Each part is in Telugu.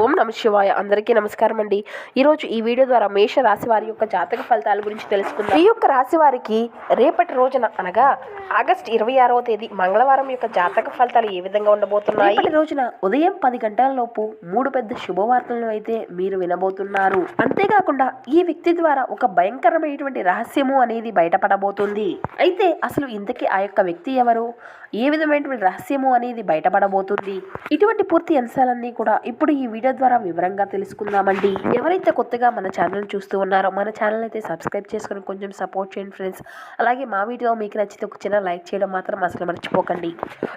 ఓం నమ శివాయ. అందరికీ నమస్కారం అండి. ఈరోజు ఈ వీడియో ద్వారా మేష రాశి వారి యొక్క జాతక ఫలితాల గురించి తెలుసుకుందాం. ఈ యొక్క రాశి వారికి రేపటి రోజున అనగా ఆగస్టు 26వ తేదీ మంగళవారం యొక్క జాతక ఫలితాలు ఏ విధంగా ఉండబోతున్నాయి? రేపటి రోజున ఉదయం 10 గంటల లోపు 3 పెద్ద శుభవార్తలను అయితే మీరు వినబోతున్నారు. అంతేకాకుండా ఈ వ్యక్తి ద్వారా ఒక భయంకరమైనటువంటి రహస్యము అనేది బయటపడబోతుంది. అయితే అసలు ఇంతకీ ఆ యొక్క వ్యక్తి ఎవరు, ఏ విధమైనటువంటి రహస్యము అనేది బయటపడబోతుంది, ఇటువంటి పూర్తి అంశాలన్నీ కూడా ఇప్పుడు ఈ వీడియో ద్వారా వివరంగా తెలుసుకుందామండి. ఎవరైతే కొత్తగా మన ఛానల్ చూస్తూ ఉన్నారో మన ఛానల్ అయితే సబ్స్క్రైబ్ చేసుకుని కొంచెం సపోర్ట్ చేయండి ఫ్రెండ్స్. అలాగే మా వీడియో మీకు నచ్చితే ఒక చిన్న లైక్ చేయడం మాత్రం అసలు మర్చిపోకండి.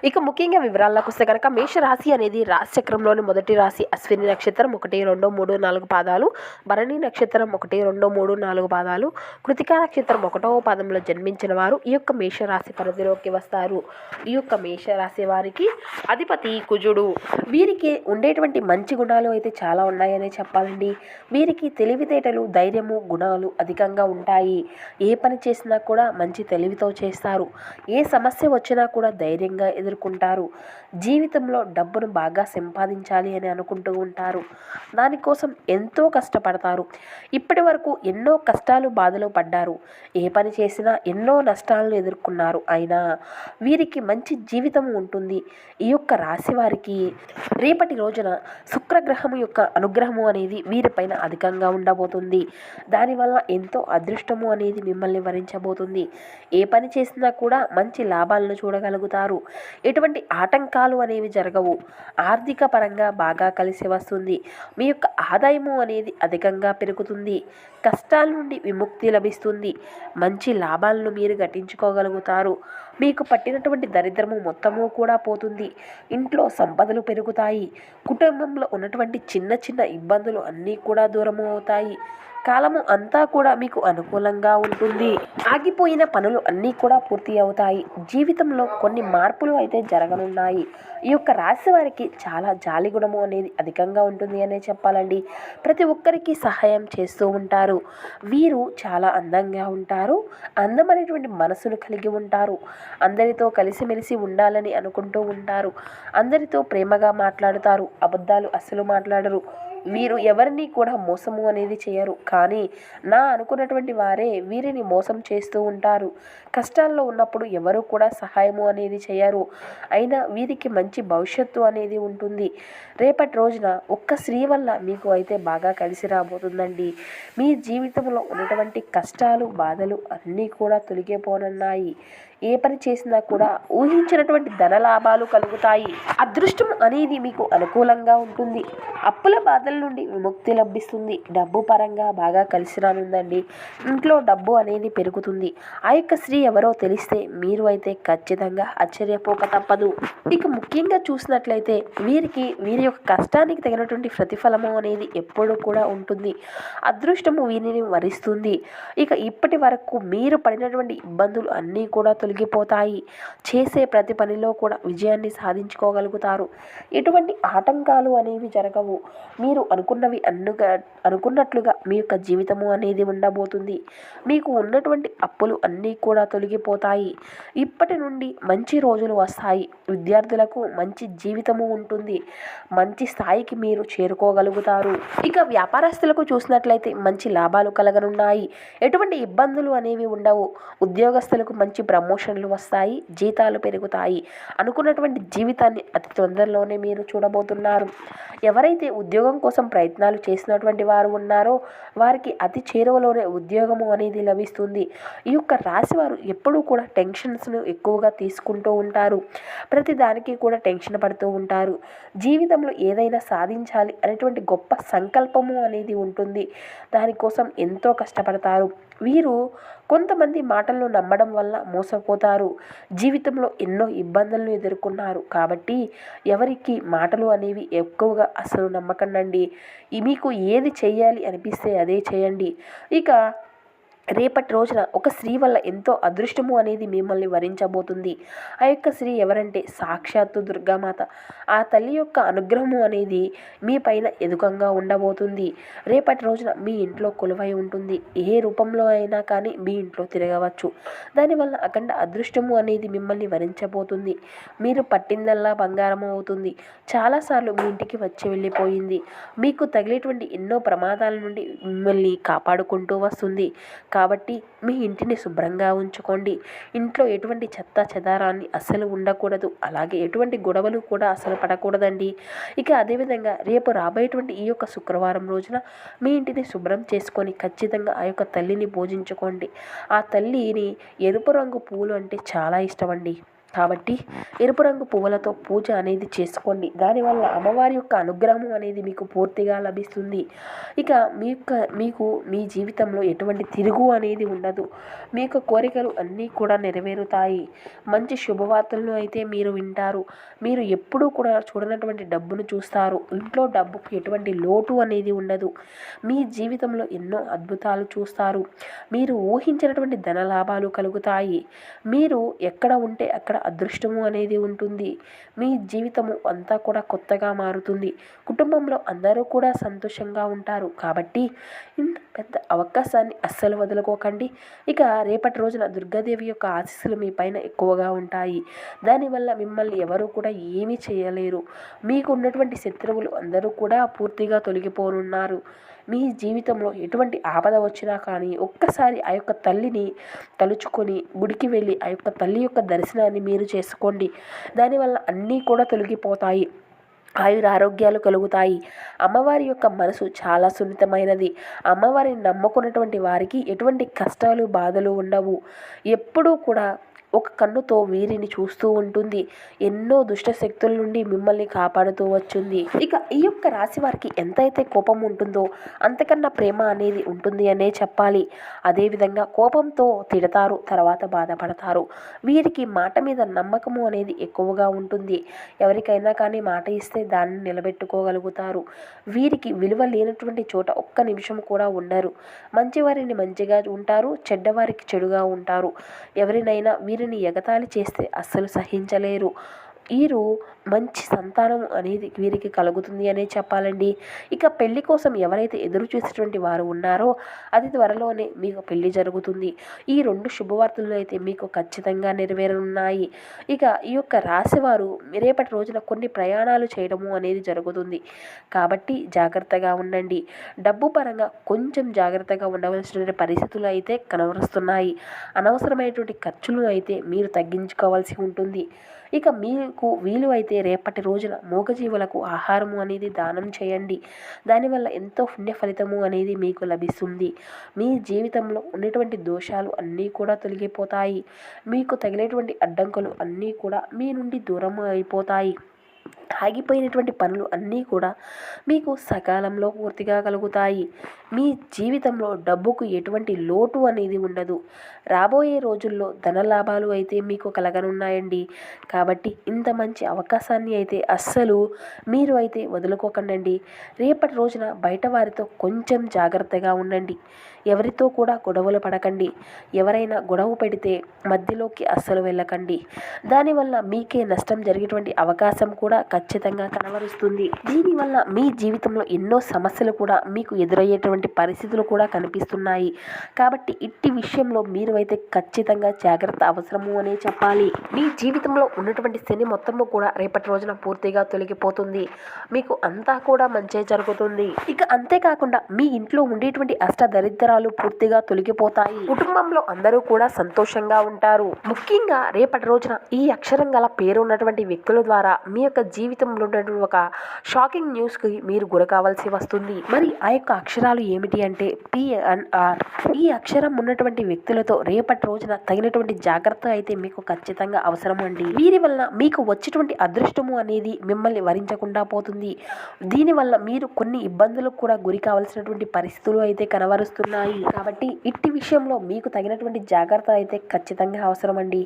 ఇక ముఖ్యంగా వివరాల్లోకి వస్తే కనుక మేష రాశి అనేది రాశి చక్రంలోని మొదటి రాశి. అశ్విని నక్షత్రం 1, 2, 3, 4 పాదాలు, భరణి నక్షత్రం 1, 2, 3, 4 పాదాలు, కృతికా నక్షత్రం 1వ పాదంలో జన్మించిన వారు ఈ యొక్క మేష రాశి పరిధిలోకి వస్తారు. ఈ యొక్క మేష రాశి వారికి అధిపతి కుజుడు. వీరికి ఉండేటువంటి మంచి గుణాలు అయితే చాలా ఉన్నాయనే చెప్పాలండి. వీరికి తెలివితేటలు, ధైర్యము, గుణాలు అధికంగా ఉంటాయి. ఏ పని చేసినా కూడా మంచి తెలివితో చేస్తారు. ఏ సమస్య వచ్చినా కూడా ధైర్యంగా ఎదుర్కొంటారు. జీవితంలో డబ్బును బాగా సంపాదించాలి అని అనుకుంటూ ఉంటారు. దానికోసం ఎంతో కష్టపడతారు. ఇప్పటి వరకు ఎన్నో కష్టాలు, బాధలు పడ్డారు. ఏ పని చేసినా ఎన్నో నష్టాలను ఎదుర్కొన్నారు. అయినా వీరికి మంచి జీవితం ఉంటుంది. ఈ యొక్క రాశి వారికి రేపటి రోజున శుక్రగ్రహము యొక్క అనుగ్రహము అనేది వీరిపైన అధికంగా ఉండబోతుంది. దానివల్ల ఎంతో అదృష్టము అనేది మిమ్మల్ని వరించబోతుంది. ఏ పని చేసినా కూడా మంచి లాభాలను చూడగలుగుతారు. ఎటువంటి ఆటంకాలు అనేవి జరగవు. ఆర్థిక పరంగా బాగా కలిసి వస్తుంది. మీ యొక్క ఆదాయము అనేది అధికంగా పెరుగుతుంది. కష్టాల నుండి విముక్తి లభిస్తుంది. మంచి లాభాలను మీరు గట్టించుకోగలుగుతారు. మీకు పట్టినటువంటి దరిద్రము మొత్తము కూడా పోతుంది. ఇంట్లో సంపదలు పెరుగుతాయి. కుటుంబంలో ఉన్నటువంటి చిన్న చిన్న ఇబ్బందులు అన్నీ కూడా దూరము అవుతాయి. కాలము అంతా కూడా మీకు అనుకూలంగా ఉంటుంది. ఆగిపోయిన పనులు అన్నీ కూడా పూర్తి అవుతాయి. జీవితంలో కొన్ని మార్పులు అయితే జరగనున్నాయి. ఈ యొక్క రాశి వారికి చాలా జాలి గుణము అనేది అధికంగా ఉంటుంది అనే చెప్పాలండి. ప్రతి ఒక్కరికి సహాయం చేస్తూ ఉంటారు. వీరు చాలా అందంగా ఉంటారు. అందమైనటువంటి మనసును కలిగి ఉంటారు. అందరితో కలిసిమెలిసి ఉండాలని అనుకుంటూ ఉంటారు. అందరితో ప్రేమగా మాట్లాడుతారు. అబద్ధాలు అస్సలు మాట్లాడరు. వీరు ఎవరిని కూడా మోసము అనేది చేయరు. కానీ నా అనుకున్నటువంటి వారే వీరిని మోసం చేస్తూ ఉంటారు. కష్టాల్లో ఉన్నప్పుడు ఎవరు కూడా సహాయము అనేది చేయరు. అయినా వీరికి మంచి భవిష్యత్తు అనేది ఉంటుంది. రేపటి రోజున ఒక్క స్త్రీ వల్ల మీకు అయితే బాగా కలిసి రాబోతుందండి. మీ జీవితంలో ఉన్నటువంటి కష్టాలు, బాధలు అన్నీ కూడా తొలగిపోనున్నాయి. ఏ పని చేసినా కూడా ఊహించినటువంటి ధన లాభాలు కలుగుతాయి. అదృష్టం అనేది మీకు అనుకూలంగా ఉంటుంది. అప్పుల బాధల నుండి విముక్తి లభిస్తుంది. డబ్బు పరంగా బాగా కలిసి రానుందండి. ఇంట్లో డబ్బు అనేది పెరుగుతుంది. ఆ యొక్క స్త్రీ ఎవరో తెలిస్తే మీరు అయితే ఖచ్చితంగా ఆశ్చర్యపోక తప్పదు. ఇక ముఖ్యంగా చూసినట్లయితే వీరి యొక్క కష్టానికి తగినటువంటి ప్రతిఫలము అనేది ఎప్పుడూ కూడా ఉంటుంది. అదృష్టము వీరిని వరిస్తుంది. ఇక ఇప్పటి వరకు మీరు పడినటువంటి ఇబ్బందులు అన్నీ కూడా తొలగిపోతాయి. చేసే ప్రతి పనిలో కూడా విజయాన్ని సాధించుకోగలుగుతారు. ఎటువంటి ఆటంకాలు అనేవి జరగవు. మీరు అనుకున్నట్లుగా మీ యొక్క జీవితము అనేది ఉండబోతుంది. మీకు ఉన్నటువంటి అప్పులు అన్నీ కూడా తొలగిపోతాయి. ఇప్పటి నుండి మంచి రోజులు వస్తాయి. విద్యార్థులకు మంచి జీవితము ఉంటుంది. మంచి స్థాయికి మీరు చేరుకోగలుగుతారు. ఇక వ్యాపారస్తులకు చూసినట్లయితే మంచి లాభాలు కలగనున్నాయి. ఎటువంటి ఇబ్బందులు అనేవి ఉండవు. ఉద్యోగస్తులకు మంచి ప్రమోషన్లు వస్తాయి. జీతాలు పెరుగుతాయి. అనుకున్నటువంటి జీవితాన్ని అతి తొందరలోనే మీరు చూడబోతున్నారు. ఎవరైతే ఉద్యోగం కోసం ప్రయత్నాలు చేసినటువంటి వారు ఉన్నారో వారికి అతి చేరువలోనే ఉద్యోగము అనేది లభిస్తుంది. ఈ యొక్క రాశి వారు ఎప్పుడూ కూడా టెన్షన్స్ను ఎక్కువగా తీసుకుంటూ ఉంటారు. ప్రతి దానికి కూడా టెన్షన్ పడుతూ ఉంటారు. జీవితంలో ఏదైనా సాధించాలి అనేటువంటి గొప్ప సంకల్పము అనేది ఉంటుంది. దానికోసం ఎంతో కష్టపడతారు. వీరు కొంతమంది మాటలను నమ్మడం వల్ల మోసపోతారు. జీవితంలో ఎన్నో ఇబ్బందులను ఎదుర్కొన్నారు. కాబట్టి ఎవరికి మాటలు అనేవి ఎక్కువగా అసలు నమ్మకండి. మీకు ఏది చేయాలి అనిపిస్తే అదే చేయండి. ఇక రేపటి రోజున ఒక స్త్రీ వల్ల ఎంతో అదృష్టము అనేది మిమ్మల్ని వరించబోతుంది. ఆ యొక్క స్త్రీ ఎవరంటే సాక్షాత్తు దుర్గామాత. ఆ తల్లి యొక్క అనుగ్రహము అనేది మీ పైన ఎదుకంగా ఉండబోతుంది. రేపటి రోజున మీ ఇంట్లో కొలువై ఉంటుంది. ఏ రూపంలో అయినా కానీ మీ ఇంట్లో తిరగవచ్చు. దానివల్ల అఖండ అదృష్టము అనేది మిమ్మల్ని వరించబోతుంది. మీరు పట్టిందల్లా బంగారము అవుతుంది. చాలాసార్లు మీ ఇంటికి వచ్చి వెళ్ళిపోయింది. మీకు తగిలేటువంటి ఎన్నో ప్రమాదాల నుండి మిమ్మల్ని కాపాడుకుంటూ వస్తుంది. కాబట్టి మీ ఇంటిని శుభ్రంగా ఉంచుకోండి. ఇంట్లో ఎటువంటి చెత్త చెదారాన్ని అస్సలు ఉండకూడదు. అలాగే ఎటువంటి గొడవలు కూడా అసలు పడకూడదండి. ఇక అదేవిధంగా రేపు రాబోయేటువంటి ఈ యొక్క శుక్రవారం రోజున మీ ఇంటిని శుభ్రం చేసుకొని ఖచ్చితంగా ఆ యొక్క తల్లిని పూజించుకోండి. ఆ తల్లిని ఎరుపు రంగు పువ్వులు అంటే చాలా ఇష్టమండి. కాబట్టి ఎరుపు రంగు పువ్వులతో పూజ అనేది చేసుకోండి. దానివల్ల అమ్మవారి యొక్క అనుగ్రహం అనేది మీకు పూర్తిగా లభిస్తుంది. ఇక మీకు మీ జీవితంలో ఎటువంటి తిరుగు అనేది ఉండదు. మీ యొక్క కోరికలు అన్నీ కూడా నెరవేరుతాయి. మంచి శుభవార్తలను అయితే మీరు వింటారు. మీరు ఎప్పుడూ కూడా చూడనటువంటి డబ్బును చూస్తారు. ఇంట్లో డబ్బుకు ఎటువంటి లోటు అనేది ఉండదు. మీ జీవితంలో ఎన్నో అద్భుతాలు చూస్తారు. మీరు ఊహించినటువంటి ధన లాభాలు కలుగుతాయి. మీరు ఎక్కడ ఉంటే అక్కడ అదృష్టము అనేది ఉంటుంది. మీ జీవితము అంతా కూడా కొత్తగా మారుతుంది. కుటుంబంలో అందరూ కూడా సంతోషంగా ఉంటారు. కాబట్టి ఇంత పెద్ద అవకాశాన్ని అస్సలు వదులుకోకండి. ఇక రేపటి రోజున దుర్గాదేవి యొక్క ఆశీస్సులు మీ పైన ఎక్కువగా ఉంటాయి. దానివల్ల మిమ్మల్ని ఎవరు కూడా ఏమీ చేయలేరు. మీకు ఉన్నటువంటి శత్రువులు అందరూ కూడా పూర్తిగా తొలగిపోనున్నారు. మీ జీవితంలో ఎటువంటి ఆపద వచ్చినా కానీ ఒక్కసారి ఆ యొక్క తల్లిని తలుచుకొని గుడికి వెళ్ళి ఆ యొక్క తల్లి యొక్క దర్శనాన్ని మీరు చేసుకోండి. దానివల్ల అన్నీ కూడా తొలగిపోతాయి. ఆయురారోగ్యాలు కలుగుతాయి. అమ్మవారి యొక్క మనసు చాలా సున్నితమైనది. అమ్మవారిని నమ్ముకున్నటువంటి వారికి ఎటువంటి కష్టాలు బాధలు ఉండవు. ఎప్పుడూ కూడా ఒక కన్నుతో వీరిని చూస్తూ ఉంటుంది. ఎన్నో దుష్ట శక్తుల నుండి మిమ్మల్ని కాపాడుతూ వచ్చింది. ఇక ఈ యొక్క రాశి వారికి ఎంతైతే కోపం ఉంటుందో అంతకన్నా ప్రేమ అనేది ఉంటుంది అనే చెప్పాలి. అదేవిధంగా కోపంతో తిడతారు, తర్వాత బాధపడతారు. వీరికి మాట మీద నమ్మకము అనేది ఎక్కువగా ఉంటుంది. ఎవరికైనా కానీ మాట ఇస్తే దాన్ని నిలబెట్టుకోగలుగుతారు. వీరికి విలువ లేనటువంటి చోట ఒక్క నిమిషం కూడా ఉండరు. మంచివారిని మంచిగా ఉంటారు, చెడ్డవారికి చెడుగా ఉంటారు. ఎవరినైనా వీరిని ఎగతాళి చేస్తే అస్సలు సహించలేరు. వీరు మంచి సంతానం అనేది వీరికి కలుగుతుంది అనే చెప్పాలండి. ఇక పెళ్లి కోసం ఎవరైతే ఎదురు చూసేటువంటి వారు ఉన్నారో అతి త్వరలోనే మీకు పెళ్లి జరుగుతుంది. ఈ 2 శుభవార్తలు అయితే మీకు ఖచ్చితంగా నెరవేరనున్నాయి. ఇక ఈ యొక్క రాశివారు రేపటి రోజున కొన్ని ప్రయాణాలు చేయడము అనేది జరుగుతుంది. కాబట్టి జాగ్రత్తగా ఉండండి. డబ్బు పరంగా కొంచెం జాగ్రత్తగా ఉండవలసినటువంటి పరిస్థితులు అయితే కనబరుస్తున్నాయి. అనవసరమైనటువంటి ఖర్చులు అయితే మీరు తగ్గించుకోవాల్సి ఉంటుంది. ఇక మీకు వీలు అయితే రేపటి రోజున మూగజీవులకు ఆహారము అనేది దానం చేయండి. దానివల్ల ఎంతో పుణ్య ఫలితము అనేది మీకు లభిస్తుంది. మీ జీవితంలో ఉన్నటువంటి దోషాలు అన్నీ కూడా తొలగిపోతాయి. మీకు తగిలేటువంటి అడ్డంకులు అన్నీ కూడా మీ నుండి దూరం అయిపోతాయి. ఆగిపోయినటువంటి పనులు అన్నీ కూడా మీకు సకాలంలో పూర్తిగా కలుగుతాయి. మీ జీవితంలో డబ్బుకు ఎటువంటి లోటు అనేది ఉండదు. రాబోయే రోజుల్లో ధన లాభాలు అయితే మీకు కలగనున్నాయండి. కాబట్టి ఇంత మంచి అవకాశాన్ని అయితే అస్సలు మీరు అయితే వదులుకోకండి. రేపటి రోజున బయట వారితో కొంచెం జాగ్రత్తగా ఉండండి. ఎవరితో కూడా గొడవలు పడకండి. ఎవరైనా గొడవ పెడితే మధ్యలోకి అస్సలు వెళ్ళకండి. దానివల్ల మీకే నష్టం జరిగేటువంటి అవకాశం కూడా ఖచ్చితంగా కనబరుస్తుంది. దీనివల్ల మీ జీవితంలో ఎన్నో సమస్యలు కూడా మీకు ఎదురయ్యేటువంటి పరిస్థితులు కూడా కనిపిస్తున్నాయి. కాబట్టి ఇట్టి విషయంలో మీరు అయితే ఖచ్చితంగా జాగ్రత్త అవసరము అనే చెప్పాలి. మీ జీవితంలో ఉన్నటువంటి శని మొత్తము కూడా రేపటి రోజున పూర్తిగా తొలగిపోతుంది. మీకు అంతా కూడా మంచే జరుగుతుంది. ఇక అంతేకాకుండా మీ ఇంట్లో ఉండేటువంటి అష్ట దరిద్రాలు పూర్తిగా తొలగిపోతాయి. కుటుంబంలో అందరూ కూడా సంతోషంగా ఉంటారు. ముఖ్యంగా రేపటి రోజున ఈ అక్షరం గల పేరు ఉన్నటువంటి వ్యక్తుల ద్వారా మీ యొక్క జీవితంలో ఉన్నటువంటి ఒక షాకింగ్ న్యూస్ కి మీరు గురి కావాల్సి వస్తుంది. మరి ఆ యొక్క అక్షరాలు ఏమిటి అంటే PNR. ఈ అక్షరం ఉన్నటువంటి వ్యక్తులతో రేపటి రోజున తగినటువంటి జాగ్రత్త అయితే మీకు ఖచ్చితంగా అవసరం అండి. వీరి వల్ల మీకు వచ్చేటువంటి అదృష్టము అనేది మిమ్మల్ని వరించకుండా పోతుంది. దీనివల్ల మీరు కొన్ని ఇబ్బందులకు కూడా గురి కావాల్సినటువంటి పరిస్థితులు అయితే కనబరుస్తున్నాయి. కాబట్టి ఇట్టి విషయంలో మీకు తగినటువంటి జాగ్రత్త అయితే ఖచ్చితంగా అవసరం అండి.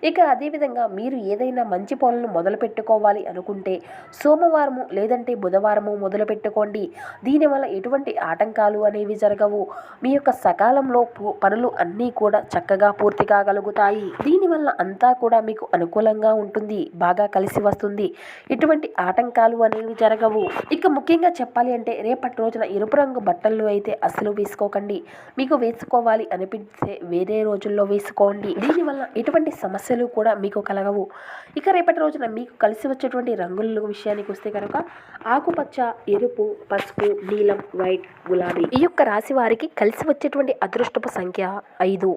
ఇక అదేవిధంగా మీరు ఏదైనా మంచి పనులను మొదలు పెట్టుకోవాలి అనుకుంటే సోమవారము లేదంటే బుధవారము మొదలు పెట్టుకోండి. దీనివల్ల ఎటువంటి ఆటంకాలు అనేవి జరగవు. మీ యొక్క సకాలంలో పనులు అన్నీ కూడా చక్కగా పూర్తి కాగలుగుతాయి. దీనివల్ల అంతా కూడా మీకు అనుకూలంగా ఉంటుంది, బాగా కలిసి వస్తుంది. ఎటువంటి ఆటంకాలు అనేవి జరగవు. ఇక ముఖ్యంగా చెప్పాలి అంటే రేపటి రోజున ఎరుపు రంగు బట్టలను అయితే అస్సలు వేసుకోకండి. మీకు వేసుకోవాలి అనిపిస్తే వేరే రోజుల్లో వేసుకోండి. దీనివల్ల ఎటువంటి సమస్యలు కూడా మీకు కలగవు. ఇక రేపటి రోజున మీకు కలిసి వచ్చేటువంటి రంగుల విషయానికి వస్తే కనుక ఆకుపచ్చ, ఎరుపు, పసుపు, నీలం, వైట్, గులాబీ. ఈ యొక్క రాశి వారికి కలిసి వచ్చేటువంటి అదృష్టపు సంఖ్య 5.